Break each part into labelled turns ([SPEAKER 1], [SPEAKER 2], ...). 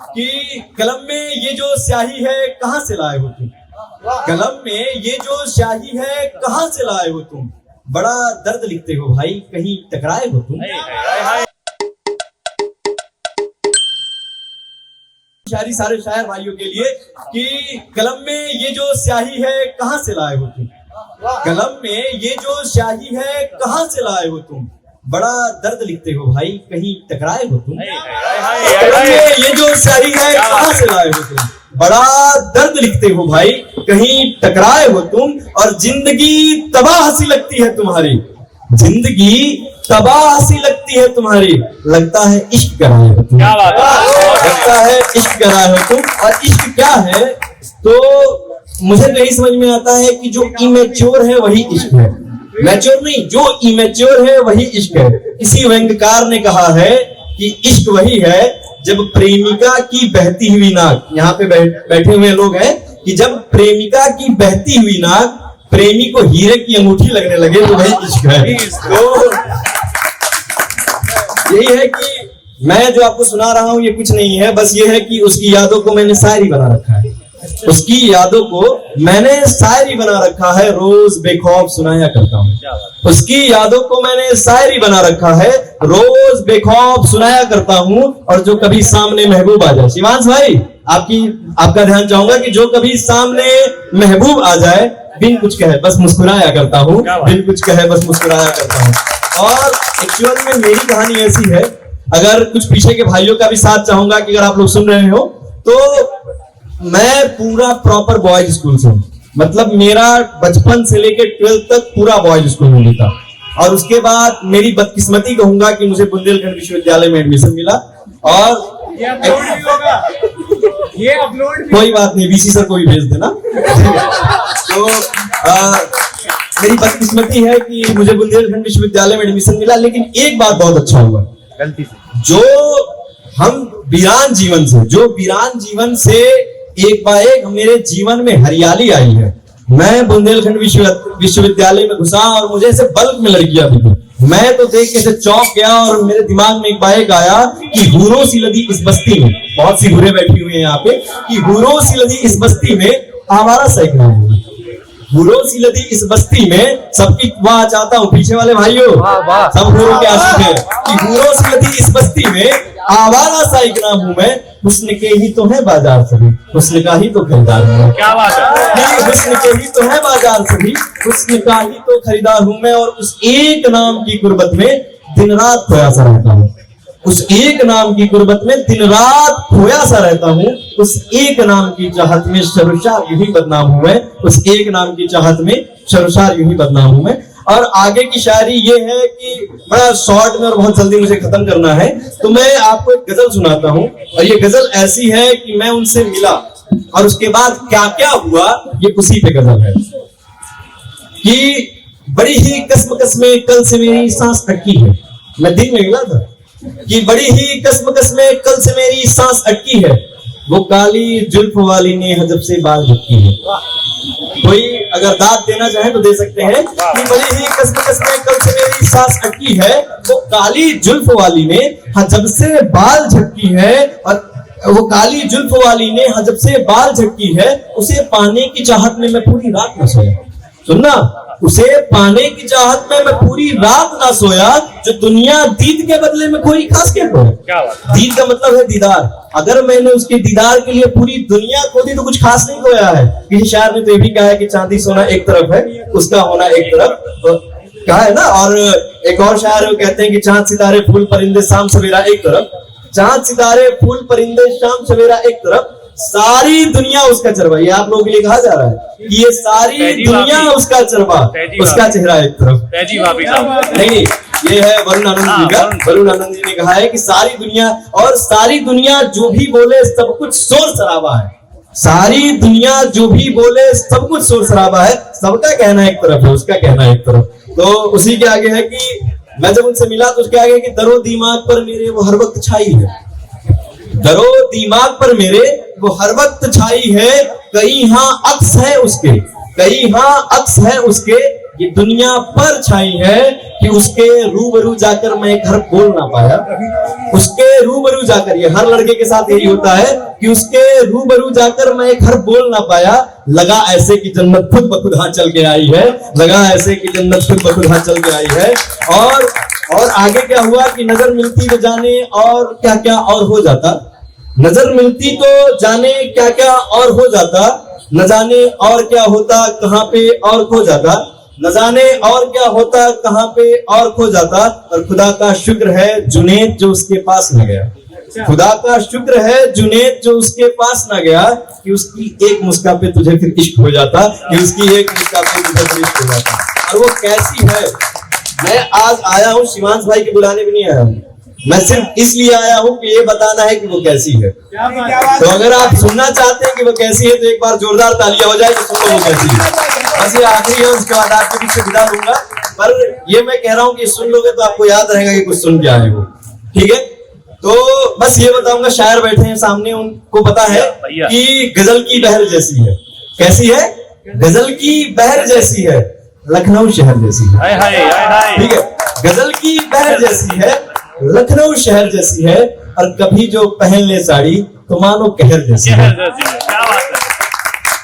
[SPEAKER 1] कि कलम में ये जो स्याही है कहाँ से लाए हो तुम। कलम में ये जो स्याही है कहाँ से लाए हो तुम। बड़ा दर्द लिखते हो भाई, कहीं टकराए हो तुम। शायरी सारे शायर भाइयों के लिए कि कलम में ये जो स्याही है कहाँ से लाए हो तुम। कलम में ये जो स्याही है कहाँ से लाए हो तुम। बड़ा दर्द लिखते हो भाई, कहीं टकराए हो तुम। कलम में ये जो स्याही है कहाँ से लाए हो तुम। बड़ा दर्द लिखते हो भाई, कहीं टकराए हो तुम। और जिंदगी तबाह सी लगती है तुम्हारी, जिंदगी तबाह सी लगती है तुम्हारी। लगता है इश्क कराए हो तुम, लगता है इश्क कराए हो तुम। और इश्क क्या है तो मुझे तो यही समझ में आता है कि जो इमेच्योर है वही इश्क है। मैच्योर नहीं, जो इमेच्योर है वही इश्क है। किसी व्यंग्यकार ने कहा है कि इश्क वही है जब प्रेमिका की बहती हुई नाक, यहाँ पे बैठे हुए लोग हैं, कि जब प्रेमिका की बहती हुई नाक प्रेमी को हीरे की अंगूठी लगने लगे तो वही इश्क है। तो यही है कि मैं जो आपको सुना रहा हूं ये कुछ नहीं है, बस ये है कि उसकी यादों को मैंने शायरी बना रखा है। उसकी यादों को मैंने शायरी बना रखा है, रोज बेखौफ सुनाया करता हूँ। उसकी यादों को मैंने शायरी बना रखा है, रोज बेखौफ सुनाया करता हूँ। और जो कभी सामने महबूब आ जाए, शिवांश भाई आपका ध्यान चाहूंगा कि जो कभी सामने महबूब आ जाए, बिन कुछ कहे बस मुस्कुराया करता हूँ, बिन कुछ कहे बस मुस्कुराया करता हूँ। और एक्चुअल में मेरी कहानी ऐसी है, अगर कुछ पीछे के भाइयों का भी साथ चाहूंगा कि अगर आप लोग सुन रहे हो तो मैं पूरा प्रॉपर बॉयज स्कूल से हूँ। मतलब मेरा बचपन से लेकर 12th तक पूरा बॉयज स्कूल में बीता। और उसके बाद मेरी बदकिस्मती कहूंगा कि मुझे बुंदेलखंड विश्वविद्यालय में एडमिशन मिला। और
[SPEAKER 2] ये अपलोड
[SPEAKER 1] कोई बात नहीं, वीसी सर को भी भेज देना। तो मेरी बदकिस्मती है कि मुझे बुंदेलखंड विश्वविद्यालय में एडमिशन मिला। लेकिन एक बात बहुत अच्छा हुआ,
[SPEAKER 2] गलती से
[SPEAKER 1] जो हम वीरान जीवन से एक बार एक मेरे जीवन में हरियाली आई है। मैं बुंदेलखंड विश्वविद्यालय में घुसा और मुझे ऐसे बल्क में लड़कियां दिखी। मैं तो देख के चौंक गया और मेरे दिमाग में एक बाइक आया कि हूरों सी लदी इस बस्ती में, बहुत सी हूरें बैठी हुई हैं यहाँ पे, कि हूरों सी लदी इस बस्ती में आवारा सा एक नाम है। हूरों सी लदी इस बस्ती में सबकी वाह चाहता हूँ, पीछे वाले भाइयों सब हूरों के आशिक हैं, कि हूरों सी लदी इस बस्ती में आवारा सा एक नाम हूँ मैं। हुस्न के ही तो है बाजार सभी, हुस्न का ही तो खरीदार हूँ।
[SPEAKER 2] क्या बात है।
[SPEAKER 1] हुस्न के ही तो है बाजार सभी, हुस्न का ही तो खरीदार हूँ मैं। और उस एक नाम की गुर्बत में दिन रात खोया सा रहता हूँ, उस एक नाम की गुर्बत में दिन रात खोया सा रहता हूँ। उस एक नाम की चाहत में शर्मसार यूं ही बदनाम हूं मैं, उस एक नाम की चाहत में शर्मसार यूं ही बदनाम हूं मैं। और आगे की शायरी ये है कि बड़ा शॉर्ट में और बहुत जल्दी मुझे खत्म करना है, तो मैं आपको एक गजल सुनाता हूँ। और ये गजल ऐसी है कि मैं उनसे मिला और उसके बाद क्या क्या हुआ, ये उसी पे गजल है। कि बड़ी ही कसमकस में कल से मेरी सांस अटकी है, मैं दिन में मिला था, कि बड़ी ही कसमकस में कल से मेरी सांस अटकी है, वो काली जुल्फ वाली ने हजब से बाल झटकी है। कोई अगर दाद देना चाहे तो दे सकते हैं कि बड़ी ही कसमकस में कल से मेरी सांस अटकी है, वो काली जुल्फ वाली ने हजब से बाल झटकी है। और वो काली जुल्फ वाली ने हजब से बाल झटकी है, उसे पाने की चाहत में मैं पूरी रात न सोया। सुनना, उसे पाने की चाहत में मैं पूरी रात ना सोया, जो दुनिया दीद के बदले में कोई खास क्या खोया। दीद का मतलब है दीदार। अगर मैंने उसके दीदार के लिए पूरी दुनिया खो दी तो कुछ खास नहीं खोया है। किसी शायर ने तो ये भी कहा है कि चांदी सोना एक तरफ है, उसका होना एक तरफ, तो कहा है ना। और एक और शायर है, कहते हैं कि चांद सितारे फूल परिंदे शाम सवेरा एक तरफ, चांद सितारे फूल परिंदे शाम सवेरा एक तरफ, सारी दुनिया उसका चरवा। ये आप लोगों के लिए कहा जा रहा है कि ये सारी दुनिया उसका चरवा, उसका चेहरा एक तरफ। नहीं, ये है वरुण आनंद जी का। वरुण आनंद जी ने कहा है कि सारी दुनिया, और सारी दुनिया जो भी बोले सब कुछ शोर शराबा है। सारी दुनिया जो भी बोले सब कुछ शोर शराबा है, सबका कहना एक तरफ है, उसका कहना एक तरफ। तो उसी के आगे है कि मैं जब उनसे मिला तो उसके आगे कि दरो दिमाग पर मेरे वो हर वक्त छाई है, दरो दिमाग पर मेरे वो हर वक्त छाई है। कहीं हाँ अक्स है उसके, कहीं हाँ अक्स है उसके, ये दुनिया पर छाई है कि उसके रूबरू जाकर मैं एक हर्फ बोल ना पाया। उसके रूबरू जाकर, ये हर लड़के के साथ यही होता है कि उसके रूबरू जाकर मैं एक हर्फ बोल ना पाया। लगा ऐसे कि जन्नत खुद ब खुद हाथ चल के आई है, लगा ऐसे कि जन्नत खुद ब खुद हाथ चल के आई है। और आगे क्या हुआ कि नजर मिलती तो जाने और क्या क्या और हो जाता, नजर मिलती तो जाने क्या क्या और हो जाता, न जाने और क्या होता कहां पे और खो जाता, न जाने और क्या होता कहां पे और खो जाता। और खुदा का शुक्र है जुनेद जो उसके पास न गया, खुदा का शुक्र है जुनेद जो उसके पास न गया कि उसकी एक मुस्कान पे तुझे फिर इश्क हो जाता, कि उसकी एक मुस्कान पे तुझे फिर इश्क हो जाता। और वो कैसी है, मैं आज आया हूं शिवांश भाई के बुलाने भी नहीं आया हूं, मैं सिर्फ इसलिए आया हूं कि ये बताना है कि वो कैसी है। तो अगर आप सुनना चाहते हैं कि वो कैसी है तो एक बार जोरदार तालियां हो जाए तो सुन लो वो कैसी है। बस ये आखिरी है, उसके बाद आपके बीच से विदा लूंगा। पर ये मैं कह रहा हूं कि सुन लोगे तो आपको याद रहेगा कि कुछ सुन के आए हो, ठीक है। तो बस ये बताऊंगा, शायर बैठे हैं सामने, उनको पता है कि गजल की बहर जैसी है। कैसी है? गजल की बहर जैसी है, लखनऊ शहर जैसी है, ठीक है। गजल की बहर जैसी है, लखनऊ शहर जैसी है, और कभी जो पहन ले साड़ी तो मानो कहर जैसी है।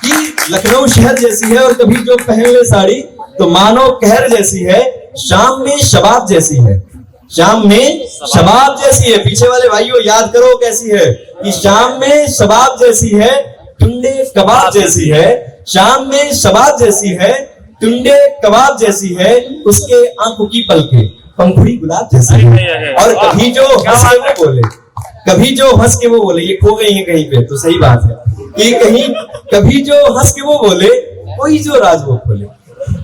[SPEAKER 1] कि लखनऊ शहर जैसी है और कभी जो पहन ले साड़ी तो मानो कहर जैसी है। शाम में शबाब जैसी है, शाम में शबाब जैसी है। पीछे वाले भाइयों याद करो कैसी है, कि शाम में शबाब जैसी है, टुंडे कबाब जैसी है। शाम में शबाब जैसी है, टुंडे कबाब जैसी है। उसके आंखों की पलके पंखुड़ी गुलाब जैसी है। और कभी जो हंस के वो बोले, कभी जो हंस के वो बोले, ये खो गई है कहीं पे तो सही बात है कि कभी जो हंस के वो बोले कोई जो राज वो खोले,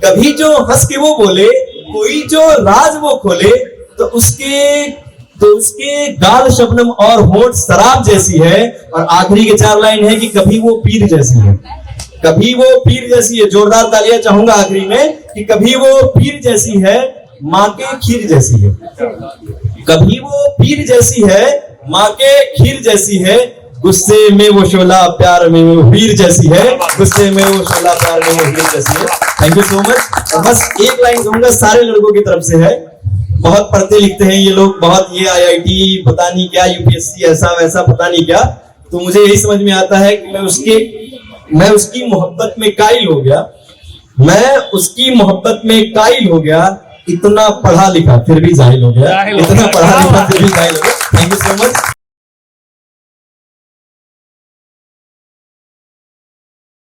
[SPEAKER 1] कभी जो हंस के वो बोले कोई जो राज वो खोले। तो उसके गाल शबनम और होंठ शराब जैसी है। और आखिरी के 4 लाइन है कि कभी वो पीर जैसी है, कभी वो पीर जैसी है। जोरदार तालियां चाहूंगा आखिरी में कि कभी वो पीर जैसी है, माँ के खीर जैसी है। कभी वो पीर जैसी है, माँ के खीर जैसी है। गुस्से में वो शोला प्यार में वो वीर जैसी है, गुस्से में वो शोला प्यार में वो वीर जैसी है। Thank you so much. और बस एक लाइन कहूंगा, सारे लड़कों की तरफ से है। बहुत पढ़ते लिखते हैं ये लोग, बहुत ये IIT पता नहीं क्या, UPSC ऐसा वैसा पता नहीं क्या। तो मुझे यही समझ में आता है कि मैं उसकी मोहब्बत में कायल हो गया, मैं उसकी मोहब्बत में कायल हो गया। इतना पढ़ा लिखा फिर भी जाहिल हो गया, इतना पढ़ा लिखा फिर भी जाहिल हो गया। Thank you so much.